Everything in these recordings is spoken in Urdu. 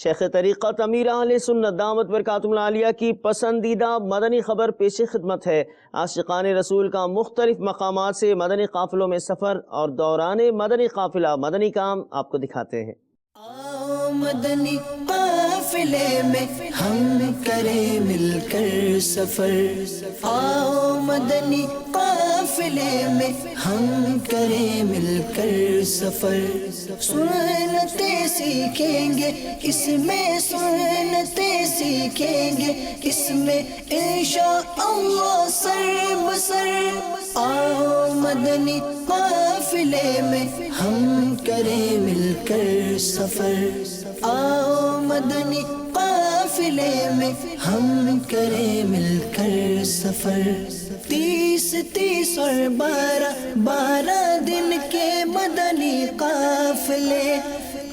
شیخ طریقت امیر اہل سنت دامت برکاتہ العالیہ کی پسندیدہ مدنی خبر پیش خدمت ہے۔ عاشقان رسول کا مختلف مقامات سے مدنی قافلوں میں سفر اور دوران مدنی قافلہ مدنی کام آپ کو دکھاتے ہیں۔ آؤ مدنی قافلے میں ہم کریں مل کر سفر، آؤ مدنی قافلے میں ہم کریں مل کر سفر، سنتیں سیکھیں گے اس میں، سنتیں سیکھیں گے اس میں انشاءاللہ سر بسر، آؤ مدنی قافلے میں ہم کریں مل کر سفر، آؤ مدنی قافلے میں ہم کریں مل کر سفر، 30 اور 12 دن کے مدنی قافلے،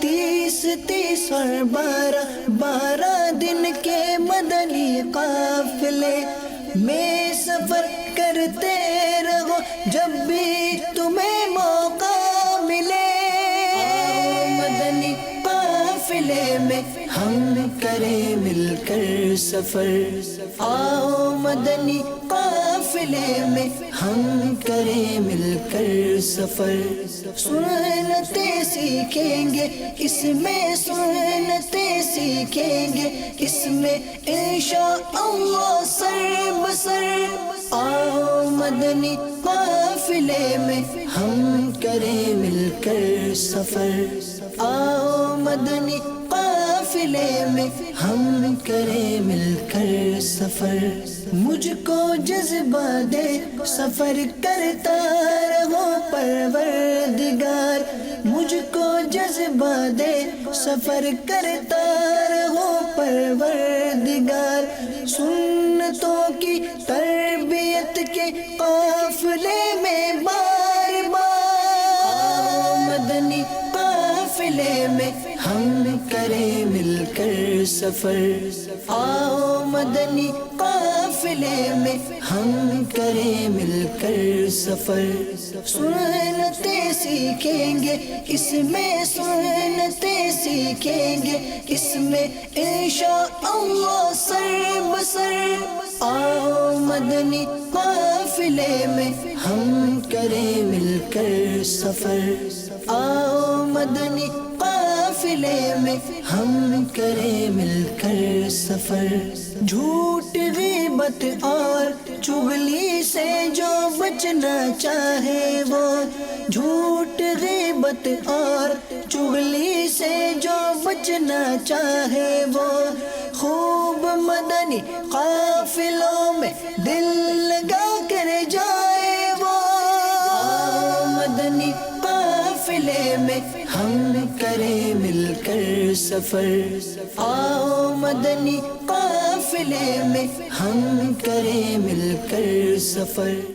30 اور 12 دن کے مدنی قافلے میں سفر کرتے رہو جب بھی تمہیں موقع ملے، مدنی قافلے میں ہم کریں مل کر سفر، آؤ مدنی قافلے میں ہم کریں مل کر سفر، سنتیں سیکھیں گے اس میں، سنتیں سیکھیں گے اس میں انشاءاللہ سر بسر، آؤ مدنی قافلے میں ہم کریں مل کر سفر، آؤ مدنی قافلے میں ہم کریں مل کر سفر، مجھ کو جذبہ دے سفر کرتا رہو پروردگار، مجھ کو جذبہ دے سفر کرتا رہو پروردگار، سنتوں کی تربیت کے قافلے میں بار بار، مدنی قافلے میں ہم کریں مل کر سفر، آؤ مدنی قافلے میں ہم کریں مل کر سفر، سنتیں سیکھیں گے اس میں، سنتیں سیکھیں گے اس میں انشاءاللہ سر بسر، آؤ مدنی قافلے میں ہم کریں مل کر سفر، آؤ مدنی قافلے میں ہم کریں مل کر سفر، جھوٹ غیبت اور چغلی سے جو بچنا چاہے وہ، جھوٹ غیبت اور چغلی سے جو بچنا چاہے وہ، خوب مدنی قافلوں میں دل لگا کر جائے وہ، مدنی قافلے میں ہم کریں مل کر سفر، آؤ مدنی قافلے میں ہم کریں مل کر سفر۔